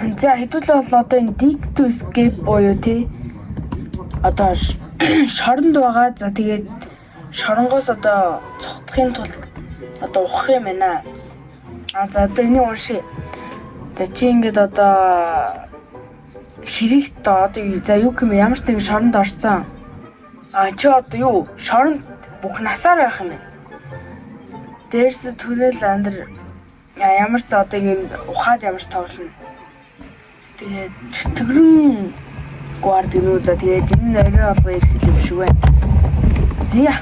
За хэдүүлээ бол одоо энэ dig to escape буюу тий одоо шоронд байгаа. За тэгээд шоронгоос одоо цухтахын тулд одоо ухах юм байна. За одоо энийг уншия. Тэгээ чи ингээд одоо хэрэгт одоо за юу юм ямар ч зүйл шоронд орсон. Чи одоо юу шоронд бүх насаар байх юм байна. Дээрс түнэл андэр ямар ч одоо ингэ ухаад ямар ч тоглоно. Тэгээд чөтгөрөн гуард гинүү. За тэгээд энэ орой алга ирэх юм шиг байна. Зя.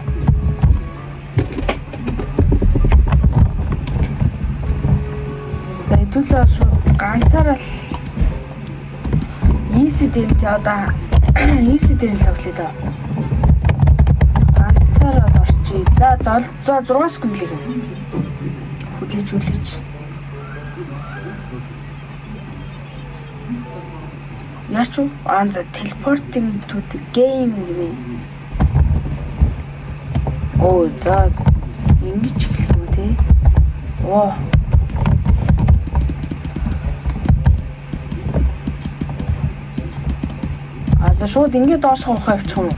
За хэдүүлээ шууд ганцаараа л easy дээр одоо easy дээр л тоглоё доо. Ганцаараа л орчий. За 6 секунд л юм. Хүлээж. Яач вэ? За teleporting to the game гэнэ. За ингэж хэлэх юм тий. За шууд ингээд доош хоохоо явчих юм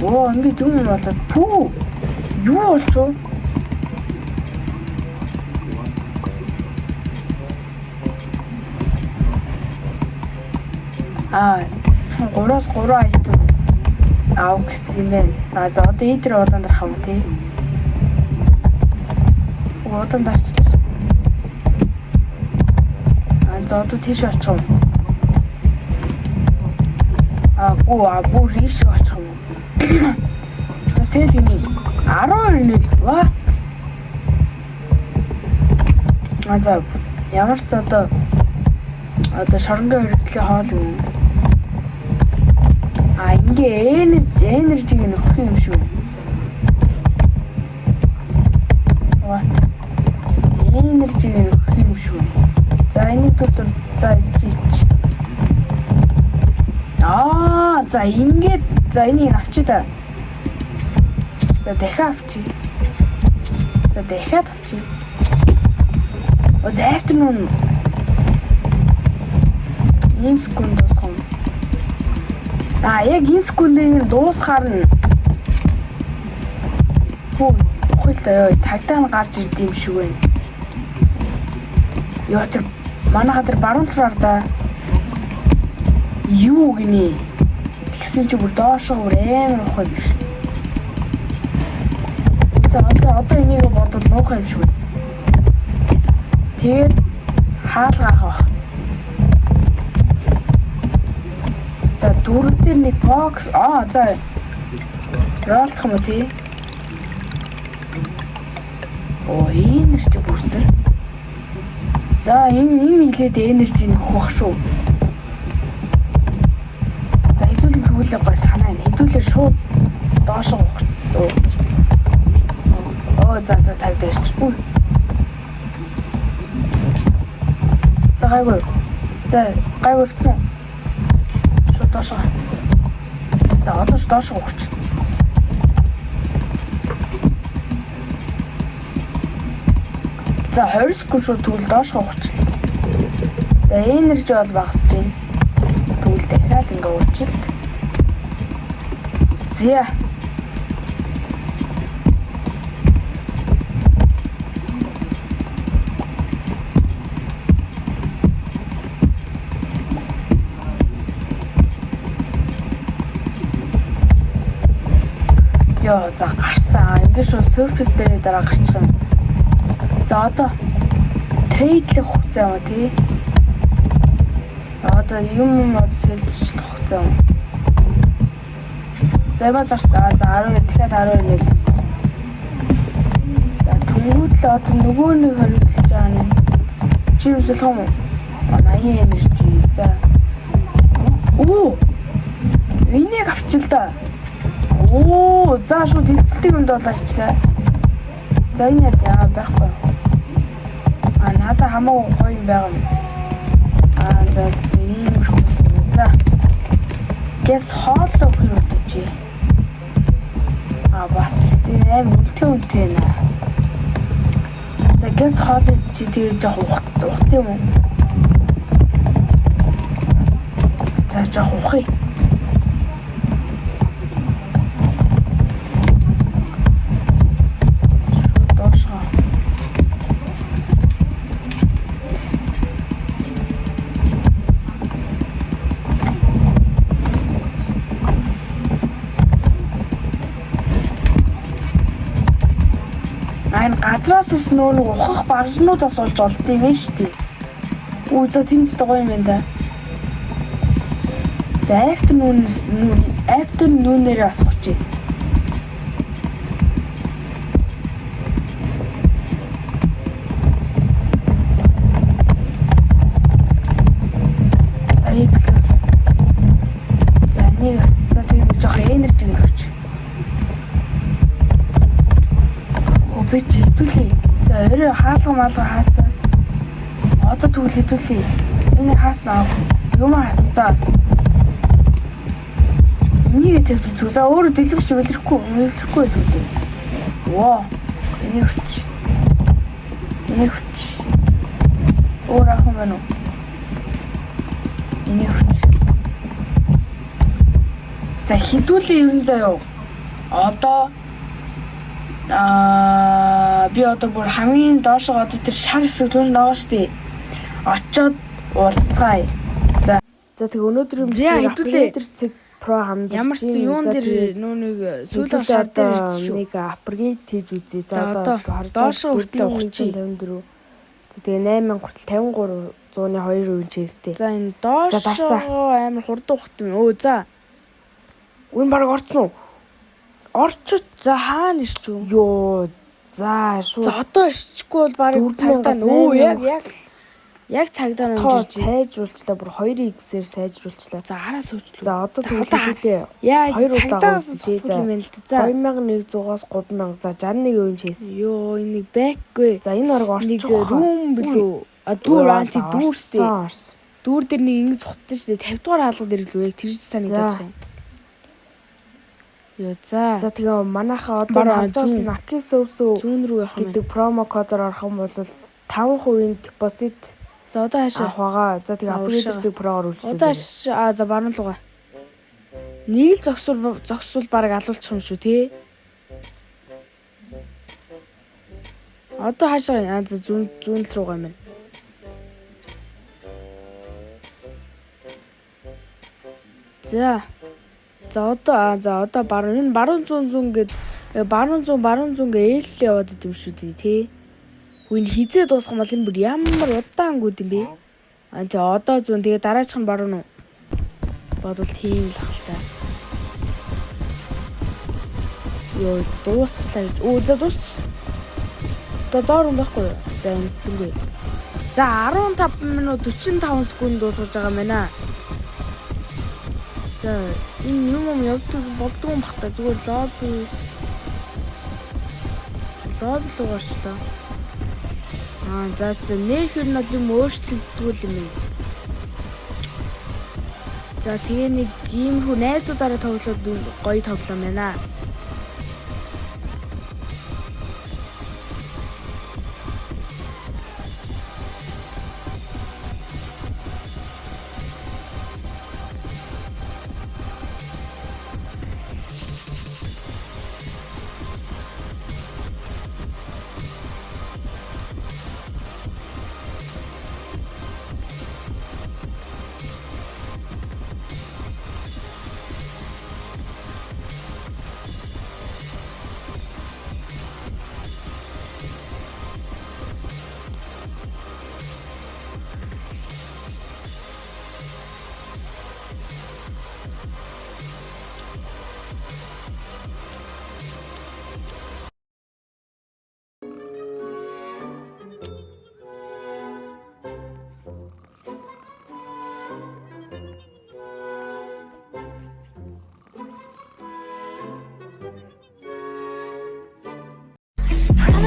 уу? Ингээд юм болоод пүү. Юу болж вэ? Гураас 3 айтем аав гэсэн юм байна. За одоо эдгээр удаан дарах юм тий. Удаан дарчлаа. За одоо тийш очих юм. Бүр ийш очих юм. За сэл гинэ 12 нэл what? За ямар ч одоо шоронгийн өргөдлийн хоол юм. Ингээ энержиг нөхөх юм шүү. What? Энержиг нөхөх юм шүү. За энийг түр за ич. За ингээд за энийг авчи та. За дахиад авчи. За дахиад авчи. За afternoon. Энэ секунд дуусах юм. Яг энэ секундыг дуусахаар нь ухилтай цагдаа нь гарч ирд юм шиг байна. Ёо тэр манай хатар баруун талаар да юу гинэ тэгсэн чи бүр доошоо бүр амар ухаа биш. За одоо энийг бодвол муухай юм шиг байна. Тэгээд хаалгаах бах. За дөрөв дээр нэг бокс за ролтох юм уу тий? Энержи бустер. За энэ нийлээд энержи нөх бах шүү. За хэдүүлэн тэгүүлээ гой санаа энэ. Хэдүүлээ шууд доошоо ухах. За цаг дээрч. За гайгүй. За гайгүй вцэн. Шууд доошоо. За одоо доошоо ухаж. За 20 секунд шууд тэгвэл доошоо ухачлаа. За энержи бол багасж байна. Тэгвэл дахиад ингээ уучлаа. Зя. За гарсан. Ингээд шууд surface дээр дараа гарчих юм. За одоо трейдлэх хугацаа юм тий. Одоо юм сэлжлэх хугацаа юм. За яа зарч за 12 дахиад 12 нэлээс. За төгөөд л одоо нөгөө нэг хоригдолж байгаа юм. Чи юусэл хом? 80 энержи. За. Энийг авчил да. За шууд илтэлтийг юмд болоо ичлээ. За энэ яа байхгүй. Надаа хамаагүй гоё юм байгаа юм. За иймэрхүү. За. Гэс хоолоо хөрвүүлээч. Бас тийм үнэтэй нэ. Against Holly чи тэгээ жоох ухт юм уу? За жоох ухъя. Энэ газраас ус нөө нэг ухах багжнуудаас олж олд юм байна шүү дээ. Үгүй за тэнцтэй гоё юм байна да. За after нүүнээрээ бас гочих. За плюс. За энийг бас за тэгээ нэг жоох энержиг өгч. Би хэдүүлээ. За өөрөө хаалга хаацсан. Одоо тэгвэл хэдүүлээ. Энэ хаасан юм хаацсан. Энийг тавьчих. За өөрөө дэлгэрч үлрэхгүй байлгүй дээ. Воо. Энийг хүч. Өөр ах юм байна уу? Энийг хүч. За хэдүүлээ ерэн заяа. Одоо би одоо бүр хамгийн доошоо одоо тэр шар хэсэг рүү байгаа штий. Очоод уулзцгаая. За тэг өнөөдрийн хэдүүлээ тэр цэг про хамдаж ямар ч юун дээр нөө нэг сүүлийн шар дээр ирсэн шүү. Нэг апгрейд хийж үзье. За одоо доошоо хүртэл ухчих. 54. За тэгээ 8000 хүртэл 53,102% чэстэй. За энэ доошоо амар хурдан ухт юм. Өө за. Үн баг орцсон уу? Орчод за хаана ирч үү? Йоо. За шууд. За одоо ирчихгүй бол баг цагдаа нөө яг цагдаа нөө сайжруулчлаа бүр 2x-ээр сайжруулчлаа. За араас хөөчлөө. За одоо төлөвлөлөө. Яа цагдаас сонсох юм байна л да. За 2100-аас 3000 за 61% чээс. Йоо энийг бэкгүй. За энэ орог орчих. Рум билүү? Дүүр анти дүүрстэй. Дүүр дээр нэг ингэ цухтсан шүү дээ. 50 дугаар хаалгад ирлээ яг тэр санагдах юм. Яа за тэгээ манайхаа одоо хажаас Nakis өвсөө зүүн рүү явах юм гэдэг промо кодоор орох юм бол 5% депозит за одоо хаашаа авах. За тэгээ апгрейдер зэг прогоор үйлчлүүлээ. Одоо за баруун руугаа. Нэг л зогсвол баг алуулчих юм шүү тий. Одоо хаашаа за зүүн руугаа юм. За одоо баруун зүүн гээд баруун зүүн гээ ээлжлээ яваад идэв шүү дээ тий. Хүйн хизээ дуусах юм бол энэ бүр ямар удаангууд юм бэ? Тий одоо зүүн тэгээ дараачих нь баруун уу? Бодвол тийм л ахaltaа. Йоо дуусчлаа гэж. За дуусч. Одоо доор юм байхгүй юу? За эмцэнгүй. За 15 минут 45 секунд дуусгаж байгаа юм байна. За энэ юм болдгоо юм бах та зүгээр лобби руу гарчлаа. За нөхөр нь юм өөрчлөгддөг юм. За тэгээ нэг иймэрхүү найзуудаараа тоглоод гоё тоглоом байна.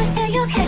say you can